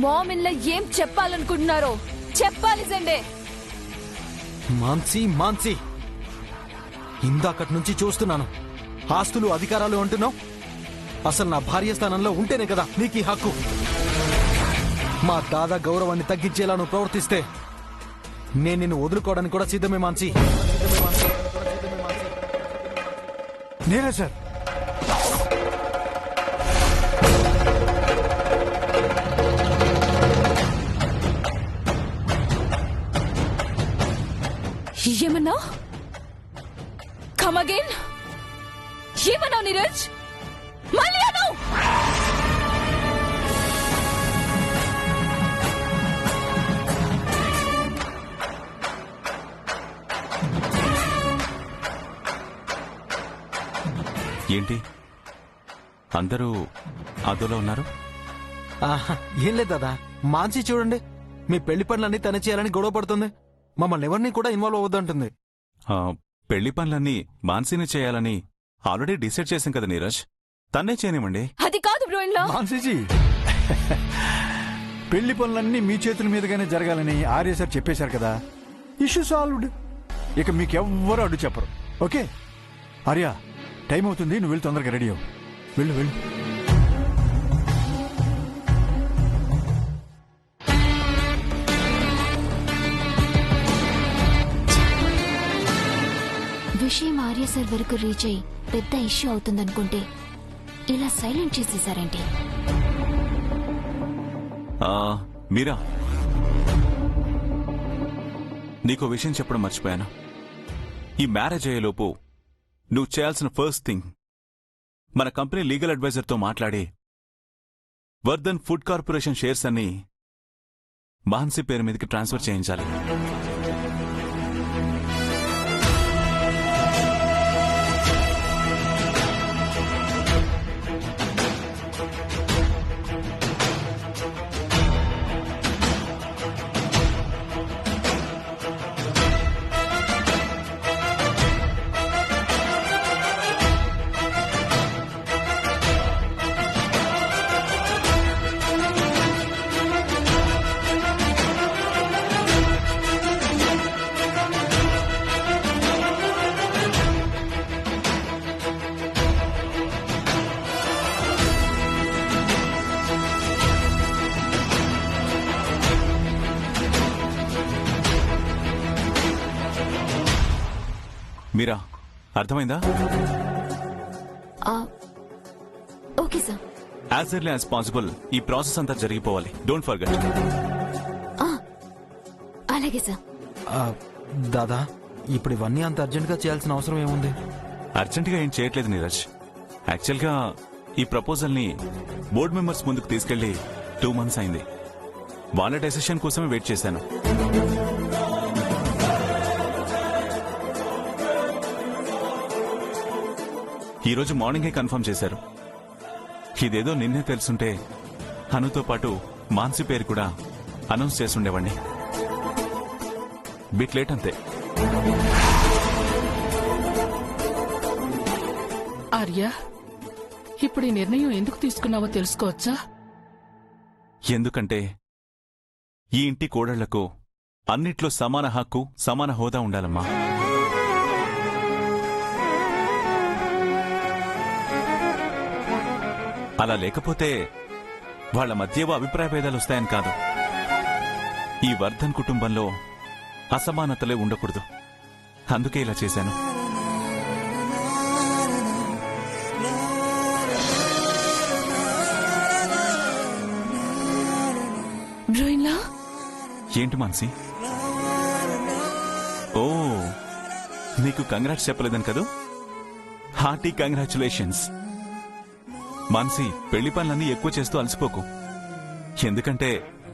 మామిన్లో ఏం చెప్పాలనుకుంటున్నారో చెప్పాలి సండే. మాన్సీ ఇందాకటి నుంచి చూస్తున్నాను. ఆస్తులు అధికారాలు అంటున్నావు. అసలు నా భార్య స్థానంలో ఉంటేనే కదా నీకు ఈ హక్కు. మా దాదా గౌరవాన్ని తగ్గించేలా నువ్వు ప్రవర్తిస్తే నేను నిన్ను వదులుకోవడానికి కూడా సిద్ధమే మాన్సీ. నేనే సార్. ఏమన్నా? Come again. ఏమన్నావు నీరజ్? మళ్ళీ అన్నావు. ఏంటి అందరూ అదోలో ఉన్నారు? ఏం లేదు దాదా. మాన్సీ చూడండి, మీ పెళ్లి పనులన్నీ తన చేయాలని గొడవ పడుతుంది. మమ్మల్ని ఎవరిని కూడా ఇన్వాల్వ్ అవ్వద్దంటుంది. పెళ్లి పనులన్నీ మాన్సీని చేయాలని ఆల్రెడీ డిసైడ్ చేశాం కదా నీరజ్. తన్నే చేయనివ్వండి. అది కాదు బ్రోయిన్లా. మాన్సీజీ, పెళ్లి పనులన్నీ మీ చేతుల మీదుగానే జరగాలని ఆర్య సార్ చెప్పేశారు కదా. Issue solved. ఇక మీకెవ్వరూ అడ్డు చెప్పరు. ఓకే ఆర్య, టైం అవుతుంది, నువ్వు వెళ్ళి తొందరగా రెడీ అవ్వు. వెళ్ళు వెళ్ళు. విషయం ఆర్య సార్ వరకు రీచ్ అయ్యి పెద్ద ఇష్యూ అవుతుందనుకుంటే ఇలా సైలెంట్ చేసేసారేంటి? మీరా, నీకో విషయం చెప్పడం మర్చిపోయాను. ఈ మ్యారేజ్ అయ్యేలోపు నువ్వు చేయాల్సిన ఫస్ట్ థింగ్ మన కంపెనీ లీగల్ అడ్వైజర్తో మాట్లాడి వర్ధన్ ఫుడ్ కార్పొరేషన్ షేర్స్ అన్ని మాన్సీ పేరు మీదకి ట్రాన్స్ఫర్ చేయించాలి. మీరా, అర్థమైందా? Okay sir. As early as possible ఈ ప్రాసెస్ అంతా జరిగిపోవాలి. Don't forget. అలాగే సార్. దాదా, ఇప్పుడు ఇవన్నీ అంత అర్జెంట్ గా చేయాల్సిన అవసరం ఏముంది? అర్జెంట్ గా ఏం చేయట్లేదు నీరజ్. యాక్చువల్ గా ఈ ప్రపోజల్ ని బోర్డు మెంబర్స్ ముందుకు తీసుకెళ్లి 2 months అయింది. వాళ్ళ డెసిషన్ కోసమే వెయిట్ చేశాను. ఈ రోజు మార్నింగే కన్ఫర్మ్ చేశారు. ఇదేదో నిన్నే తెలుసుంటే అనుతో పాటు మాన్సీ పేరు కూడా అనౌన్స్ చేసుండేవాణ్ణి. బిట్ లేట్ అంతే. ఆర్య, ఇప్పుడు ఈ నిర్ణయం ఎందుకు తీసుకున్నావో తెలుసుకోవచ్చా? ఎందుకంటే ఈ ఇంటి కోడళ్లకు అన్నిట్లో సమాన హక్కు, సమాన హోదా ఉండాలమ్మా. అలా లేకపోతే వాళ్ల మధ్య అభిప్రాయ భేదాలు వస్తాయని కాదు. ఈ వర్ధన్ కుటుంబంలో అసమానతలే ఉండకూడదు. అందుకే ఇలా చేశాను. బ్రోయిన్లా, ఏంటి మాన్సీ? ఓ, నీకు కంగ్రాట్స్ చెప్పలేదని కదూ? Hearty congratulations. మాన్సీ, పెళ్లి పనులన్నీ ఎక్కువ చేస్తూ అలసిపోకు. ఎందుకంటే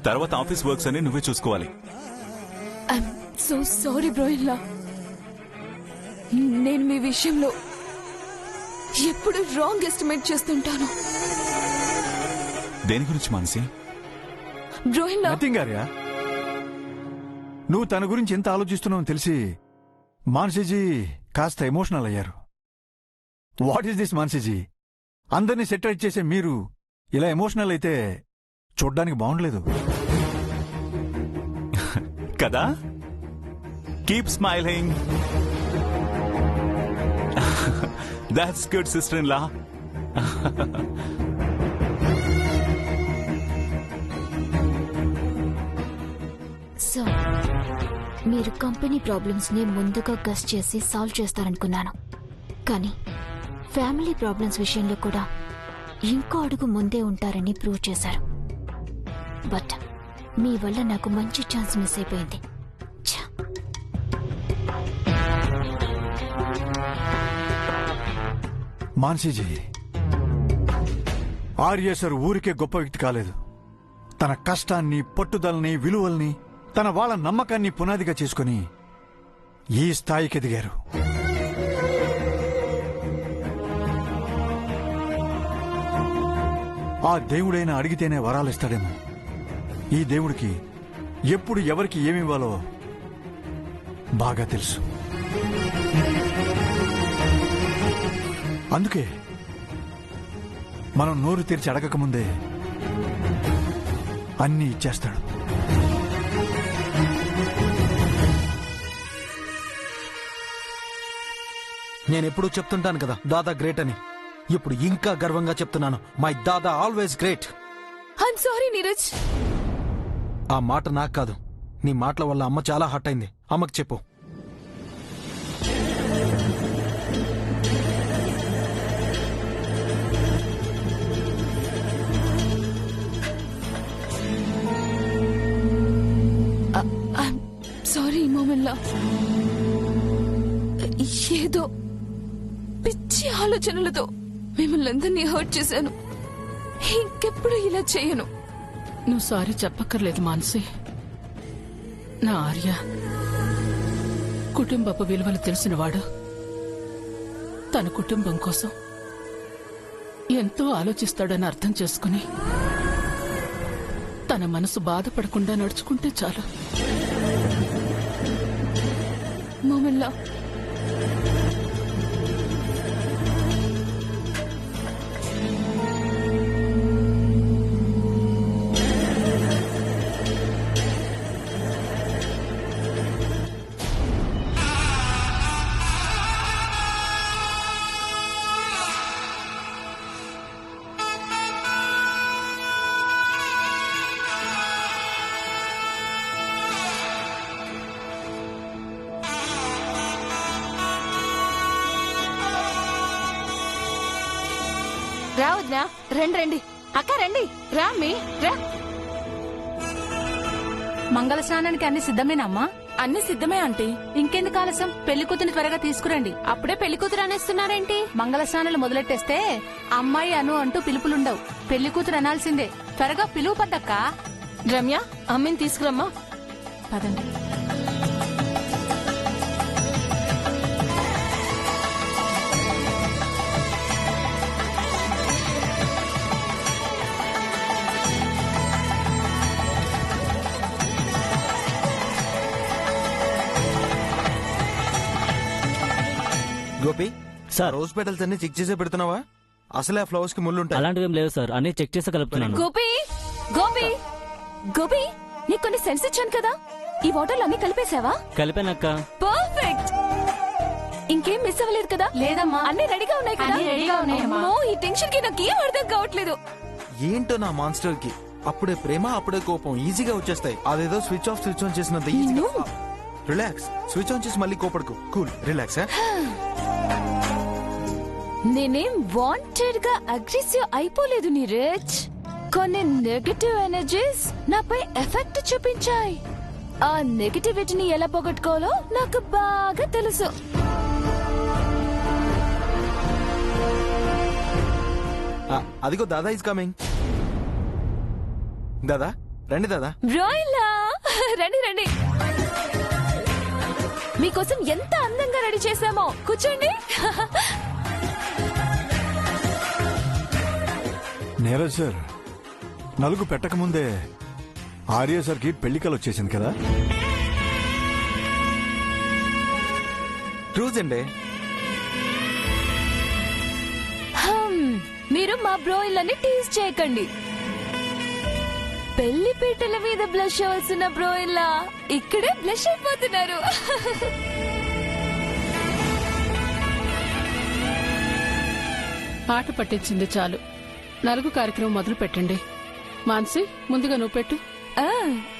తర్వాత ఆఫీస్ వర్క్స్ అన్ని నువ్వే చూసుకోవాలి. ఐఎమ్ సో సారీ బ్రోయిన్లా. నేను మీ విషయంలో ఎప్పుడు రాంగ్ ఎస్టిమేట్ చేస్తుంటాను. దేని గురించి మాన్సీ? బ్రోయిన్లా, నథింగ్ ఆర్య. నువ్వు తన గురించి ఎంత ఆలోచిస్తున్నావు తెలిసి మాన్సీజీ కాస్త ఎమోషనల్ అయ్యారు. What is this Mansiji? అందరినీ సెటరేట్ చేసే మీరు ఇలా ఎమోషనల్ అయితే చూడ్డానికి బాగుండలేదు. కదా? Keep smiling. That's good sister in law. So మీరు కంపెనీ ప్రాబ్లమ్స్ ని ముందుగా గెస్ చేసి సాల్వ్ చేస్తారనుకున్నాను, కానీ ఫ్యామిలీ ప్రాబ్లమ్స్ విషయంలో కూడా ఇంకో అడుగు ముందే ఉంటారని ప్రూవ్ చేశారు. బట్ మీ వల్ల నాకు మంచి ఛాన్స్ మిస్ అయిపోయింది. ఛ! మాన్సీజీ, ఆర్య సార్ ఊరికే గొప్ప వ్యక్తి కాలేదు. తన కష్టాన్ని, పట్టుదలని, విలువల్ని, తన వాళ్ళ నమ్మకాన్ని పునాదిగా చేసుకుని ఈ స్థాయికి ఎదిగారు. ఆ దేవుడైనా అడిగితేనే వరాలిస్తాడేమో. ఈ దేవుడికి ఎప్పుడు ఎవరికి ఏమివ్వాలో బాగా తెలుసు. అందుకే మనం నోరు తెరిచి అడగకముందే అన్నీ ఇచ్చేస్తాడు. నేనెప్పుడూ చెప్తుంటాను కదా దాదా గ్రేట్ అని. ఇప్పుడు ఇంకా గర్వంగా చెప్తున్నాను, my Dada always great. I'm sorry Neeraj. ఆ మాట నాకు కాదు, నీ మాటల వల్ల అమ్మ చాలా హర్ట్ అయింది. అమ్మకి చెప్పు. సారీ మోమల్లా, ఏదో పిచ్చి ఆలోచనలతో మిమ్మల్ని అందరినీ హర్ట్ చేశాను. ఇంకెప్పుడు ఇలా చేయను. నువ్వు సారీ చెప్పక్కర్లేదు మానసి. నా ఆర్య కుటుంబపు విలువలు తెలిసినవాడు. తన కుటుంబం కోసం ఎంతో ఆలోచిస్తాడని అర్థం చేసుకుని తన మనసు బాధపడకుండా నడుచుకుంటే చాలు. మోమల్లా, రా వదినా, రండి రండి. అక్క రండి, రా మీ రా. మంగళ స్నానానికి అన్ని సిద్ధమేనమ్మా? అన్ని సిద్ధమే ఆంటీ. ఇంకెందుకు ఆలస్యం, పెళ్లి కూతురిని త్వరగా తీసుకురండి. అప్పుడే పెళ్లి కూతురు అనేస్తున్నారేంటి? మంగళ స్నానాలు మొదలెట్టేస్తే అమ్మాయి అను అంటూ పిలుపులుండవు. పెళ్లి కూతురు అనాల్సిందే. త్వరగా పిలువు పద్దక్క. రమ్య, అమ్మిని తీసుకురమ్మా. పదండి. గోపి సార్, రోజ్ పెటల్స్ అన్ని చెక్ చేసే పెడుతున్నావా? అసలే ఆ ఫ్లవర్స్ కి ముళ్ళుంటాయి. అలాంటివేం లేవు సార్, అన్ని చెక్ చేసి కలుపుతున్నాను. గోపి, గోపి, గోపి, నీకు కొన్ని సెన్స్ ఇచ్చాను కదా, ఈ వాటర్లు అన్ని కలిపేశావా? కలిపానక్క. పర్ఫెక్ట్. ఇంకేం మిస్ అవ్వలేదు కదా? లేదమ్మా, అన్ని రెడీగా ఉన్నాయి కదా? అన్ని రెడీగా ఉన్నాయమ్మా. అమ్మో, ఈ టెన్షన్ కి నాకు ఏం అర్థం కావట్లేదు. ఏంటో నా మాన్స్టర్ కి అప్పుడే ప్రేమ, అప్పుడే కోపం ఈజీగా వచ్చేస్తాయి. అదేదో స్విచ్ ఆఫ్ స్విచ్ ఆన్ చేసినంత ఈజీగా. రిలాక్స్. స్విచ్ ఆన్ చేసి మళ్ళీ కోపడుకో. Cool, relax. నేనేం వాంటెడ్ గా అగ్రెసివ్ అయిపోలేదు నీరజ్. కొన్ని నెగటివ్ ఎనర్జీస్ నాపై ఎఫెక్ట్ చూపించాయి. ఆ నెగటివిటీని ఎలా పోగొట్టుకోవాలో నాకు బాగా తెలుసు. అదిగో దాదా ఇస్ కమింగ్. దాదా రండి. దాదా రాయిలా, రండి రండి. మీకోసం ఎంత అందంగా రెడీ చేశామో. కూర్చోండి. నీరజ్ సార్, నలుగు పెట్టకముందే ఆర్య సార్కి పెళ్లికలు వచ్చేసింది కదా? ట్రూజ్ అండి. మీరు మా బ్రోయిలని టీజ్ చేయకండి. పెళ్లి పీటల మీద బ్లష్ అవ్వాల్సిన బ్రో ఇలా ఇక్కడే బ్లష్ అయిపోతున్నారు. ఆట పట్టించింది చాలు. నలుగు కార్యక్రమం మొదలు పెట్టండి. మాన్సి, ముందుగా నువ్వు పెట్టు.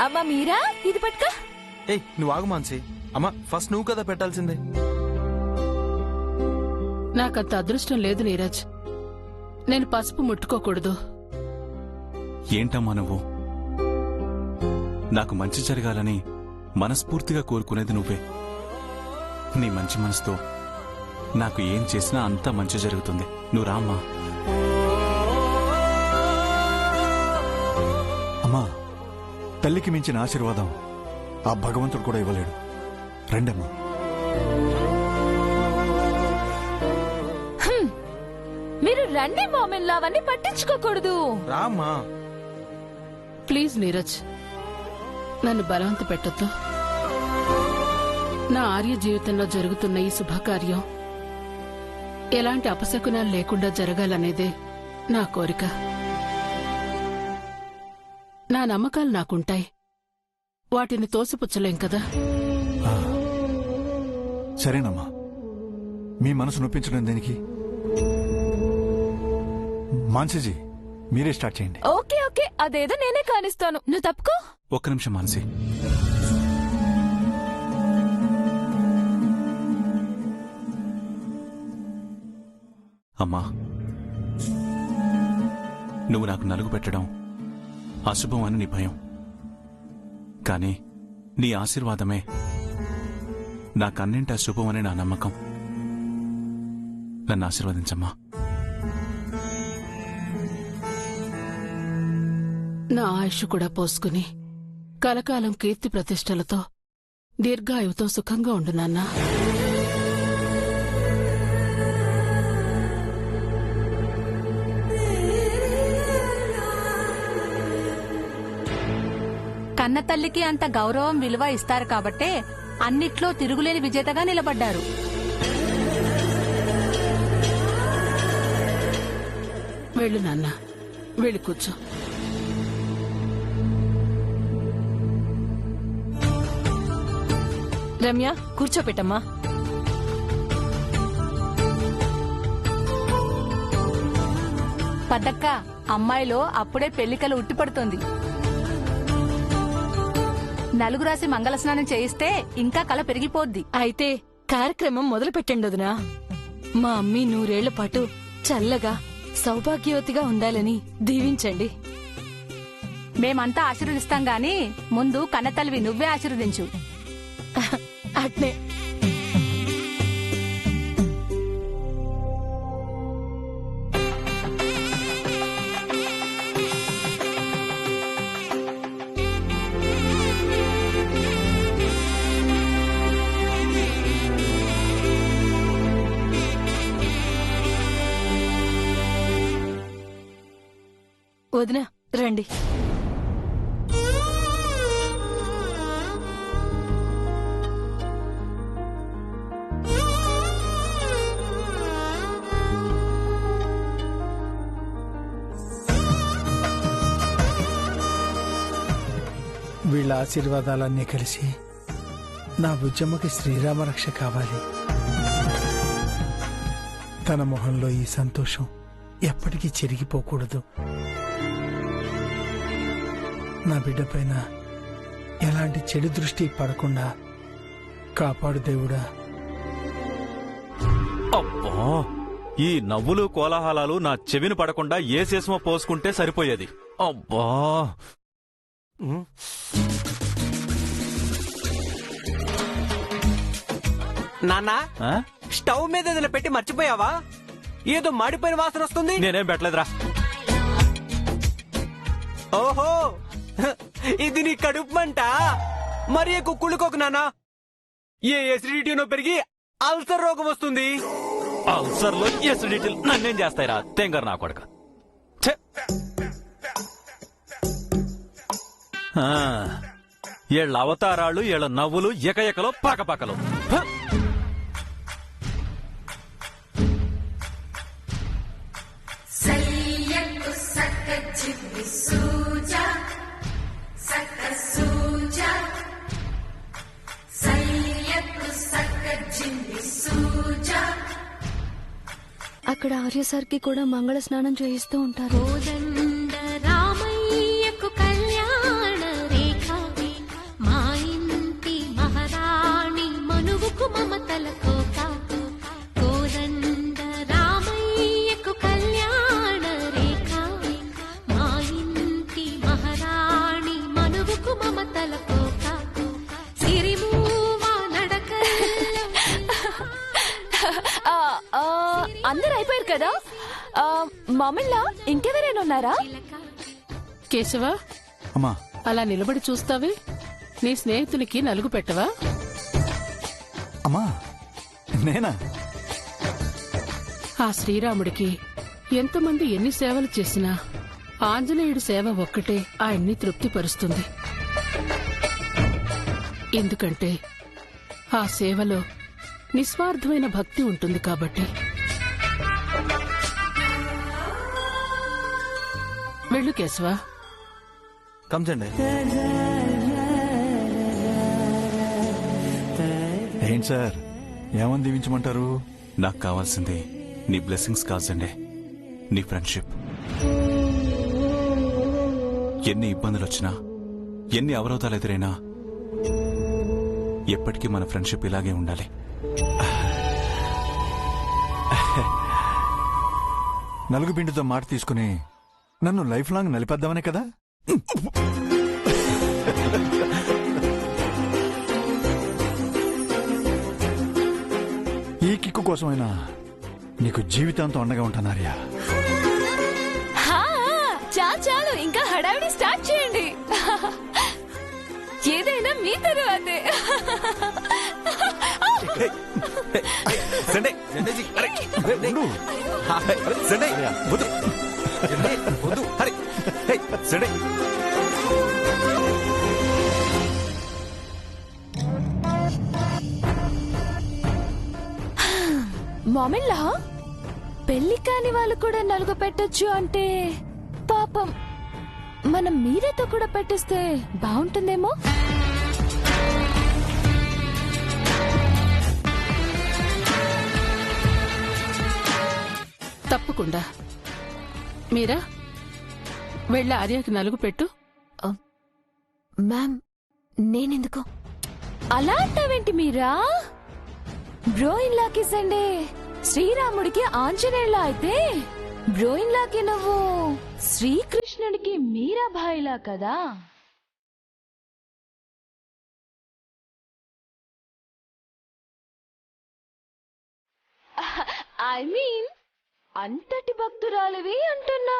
అమ్మా మీరా ఇది పట్టుకో. ఏయ్ నువ్వు ఆగు మాన్సి. అమ్మా ఫస్ట్ నువ్వు కదా పెట్టాల్సిందే. నాకంత అదృష్టం లేదు నీరజ్. నేను పసుపు ముట్టుకోకూడదు. ఏంటమ్మా నువ్వు? నాకు మంచి జరగాలని మనస్ఫూర్తిగా కోరుకునేది నువ్వే. నీ మంచి మనసుతో నాకు ఏం చేసినా అంతా మంచి జరుగుతుంది. నువ్వు రామ్మా. అమ్మా, తల్లికి మించిన ఆశీర్వాదం ఆ భగవంతుడు కూడా ఇవ్వలేడు. రండమ్మా. మీరు రండి మామిన్, అవన్నీ పట్టించుకోకూడదు. రామ్మా. ప్లీజ్ నీరజ్, నన్ను బలవంత పెట్టొద్దు. నా ఆర్య జీవితంలో జరుగుతున్న ఈ శుభకార్యం ఎలాంటి అపశకునాలు లేకుండా జరగాలనేదే నా కోరిక. నా నమ్మకాలు నాకుంటాయి, వాటిని తోసిపుచ్చలేం కదా. సరేనమ్మా, మీ మనసు నొప్పించడం దేనికి? మాన్సీజీ, మీరే స్టార్ట్ చేయండి. ఓకే ఓకే, అదేదో నేనే కానిస్తాను, నువ్వు తప్పుకో. ఒక్క నిమిషం మాన్సి. అమ్మా, నువ్వు నాకు నలుగు పెట్టడం అశుభం అని నీ భయం, కానీ నీ ఆశీర్వాదమే నాకన్నింటి అశుభం అని నా నమ్మకం. నన్ను ఆశీర్వదించమ్మా. నా ఆయుష్ కూడా పోసుకుని కలకాలం కీర్తి ప్రతిష్టలతో దీర్ఘాయువుతో సుఖంగా ఉండు నాన్నా. కన్న తల్లికి అంత గౌరవం విలువ ఇస్తారు కాబట్టే అన్నిట్లో తిరుగులేని విజేతగా నిలబడ్డారు. వెళ్ళు నాన్న, వెళ్ళి కూర్చో. రమ్య కూర్చోపెట్టమ్మా. పద్దక్క, అమ్మాయిలో అప్పుడే పెళ్లికలు ఉట్టిపడుతోంది. నలుగు రాసి మంగళ స్నానం చేయిస్తే ఇంకా కళ పెరిగిపోద్ది. అయితే కార్యక్రమం మొదలు పెట్టండి వదినా. మా అమ్మి 100 ఏళ్ల పాటు చల్లగా సౌభాగ్యవతిగా ఉండాలని దీవించండి. మేమంతా ఆశీర్వదిస్తాం గాని ముందు కన్నతల్లివి నువ్వే ఆశీర్వదించు. అట్నే. వదినా రండి. వీళ్ళ ఆశీర్వాదాలన్నీ కలిసి నా బుజ్జమ్మకి శ్రీరామరక్ష కావాలి. తన మొహంలో ఈ సంతోషం ఎప్పటికీ చెరిగిపోకూడదు. నా బిడ్డ పైన ఎలాంటి చెడు దృష్టి పడకుండా కాపాడు దేవుడా. అబ్బా, ఈ నవ్వులు కోలాహలాలు నా చెవిని పడకుండా ఏ శేషమో పోసుకుంటే సరిపోయేది. అబ్బా, నాన్నా, ఆ? స్టవ్ మీద ఏదైనా పెట్టి మర్చిపోయావా? ఏదో మాడిపోయిన వాసన వస్తుంది. నేనేం పెట్టలేదురా. ఓహో, ఇది నీ కడుపు మంట. మరి ఎక్కువ కుళ్ళుకోకు నాన్నా. ఏ ఎసిడిటీనో పెరిగి అల్సర్ రోగం వస్తుంది. అల్సర్లో ఎసిడిటీ నన్నేం చేస్తాయిరా తెంగర్ నా కొడక. ఛే! ఏళ్ళ అవతారాలు, ఏళ్ళ నవ్వులు ఎకఎకలో పకపకలు. అక్కడ ఆర్య సార్కి కూడా మంగళ స్నానం చేయిస్తూ ఉంటారు. రామయ్యకు కళ్యాణ రేఖ మా ఇంటి మహారాణి మనువుకు మమతల కోక. కోదండ రామయ్యకు కళ్యాణ రేఖ మా ఇంటి మహారాణి మనువుకు మమతల కోక. సిరిమూవ నడకల్లో అందరు అయిపోయారు కదా? మామిళ్ళ ఇంకెవరైనా ఉన్నారా? కేశవ, అమ్మా అలా నిలబడి చూస్తావే, నీ స్నేహితునికి నలుగు పెట్టవా? అమ్మా నేనా? ఆ శ్రీరాముడికి ఎంతమంది ఎన్ని సేవలు చేసినా ఆంజనేయుడి సేవ ఒక్కటే ఆయన్ని తృప్తిపరుస్తుంది. ఎందుకంటే ఆ సేవలో నిస్వార్థమైన భక్తి ఉంటుంది కాబట్టి. వెళ్ళు కేశవా. కంచండి. ఏంటి సార్, ఏమని దీవించమంటారు? నాకు కావాల్సింది నీ బ్లెస్సింగ్స్ కాదండి, నీ ఫ్రెండ్షిప్. ఎన్ని ఇబ్బందులు వచ్చినా, ఎన్ని అవరోధాలు ఎదురైనా ఎప్పటికీ మన ఫ్రెండ్షిప్ ఇలాగే ఉండాలి. నలుగు పిండితో మాట తీసుకుని నన్ను లైఫ్ లాంగ్ నలిపేద్దామనే కదా? ఈ కిక్కు కోసమైనా నీకు జీవితాంతం అండగా ఉంటాను ఆర్య. చాలు, ఇంకా హడావిడి స్టార్ట్ చేయండి. ఏదైనా మీ తరువాతే. మామిళ్ళ పెళ్లి కాని వాళ్ళు కూడా నలుగు పెట్టొచ్చు అంటే పాపం మనం మీరేతో కూడా పెట్టిస్తే బాగుంటుందేమో. తప్పకుండా. మీరా వెళ్ళి ఆర్యకి నలుగు పెట్టు. మ్యామ్, నేనెందుకు? అలా అంటావేంటి మీరా? బ్రోయిన్ లాకి సండే శ్రీరాముడికి ఆంజనేయులా అయితే బ్రోయిన్ లాకి నువ్వు శ్రీకృష్ణుడికి మీరాబాయిలా కదా. ఐ మీన్ అంతటి భక్తురాలివి అంటున్నా.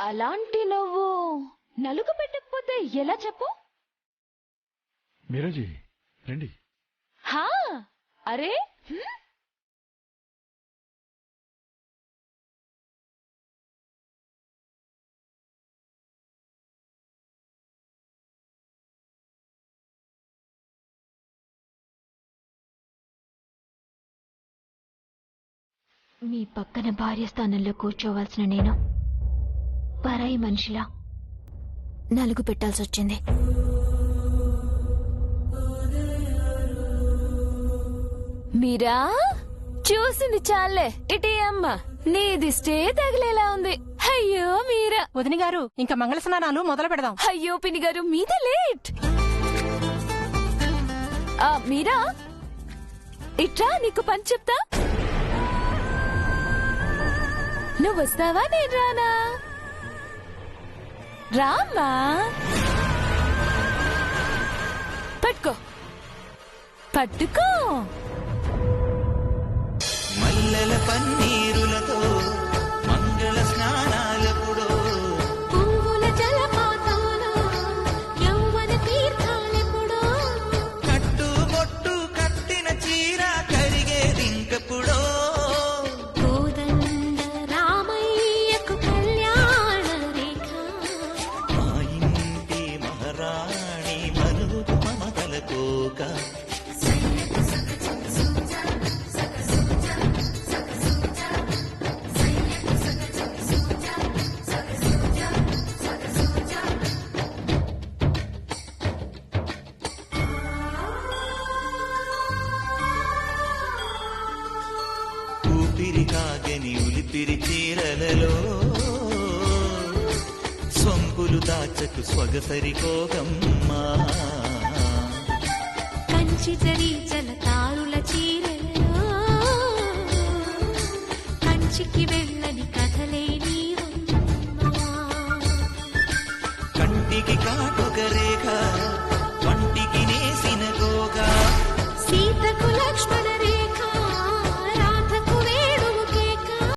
అలాంటి నువ్వు నలుగు పెట్టకపోతే ఎలా చెప్పు? మీరాజీ రండి. హా, అరే మీ పక్కన భార్య స్థానంలో కూర్చోవలసిన నేను పరాయి మనిషిలా నలుగు పెట్టాల్సి వచ్చింది. మీరా చూసింది చాలే. ఇటీ అమ్మ, నీది స్టే తగిలేలా ఉంది. అయ్యో మీరా. వదిన గారు, ఇంకా మంగళ స్నానాలు మొదలు పెడదాం. అయ్యో పిన్ని గారు, మీద లేట్. మీరా ఇట్రా, నీకు పని చెప్తా. నువ్వు వస్తావా, నేను రానా? రామ్మా. పట్టుకో పట్టుకో. మల్లెల పన్నీరులతో మంగళ స్నానాలెప్పుడో, పువ్వుల జలపాతంలో యవ్వన తీర్థాలెప్పుడో, కట్టు బొట్టు కట్టిన చీర కరిగేదింకెప్పుడో. కోదండ రామయ్యకు కళ్యాణ రేఖ మా ఇంటి మహారాణి మనువుకు మమతల కోక. సాగని ఉలిపిరి చీరలలో సొంపులు దాచకు స్వగసరికోగమ్మా కంచి జరి జలతారుల చీరలో కంచికి వెళ్ళని కథలే నీవమ్మా. కంటికి కాటుక రేఖ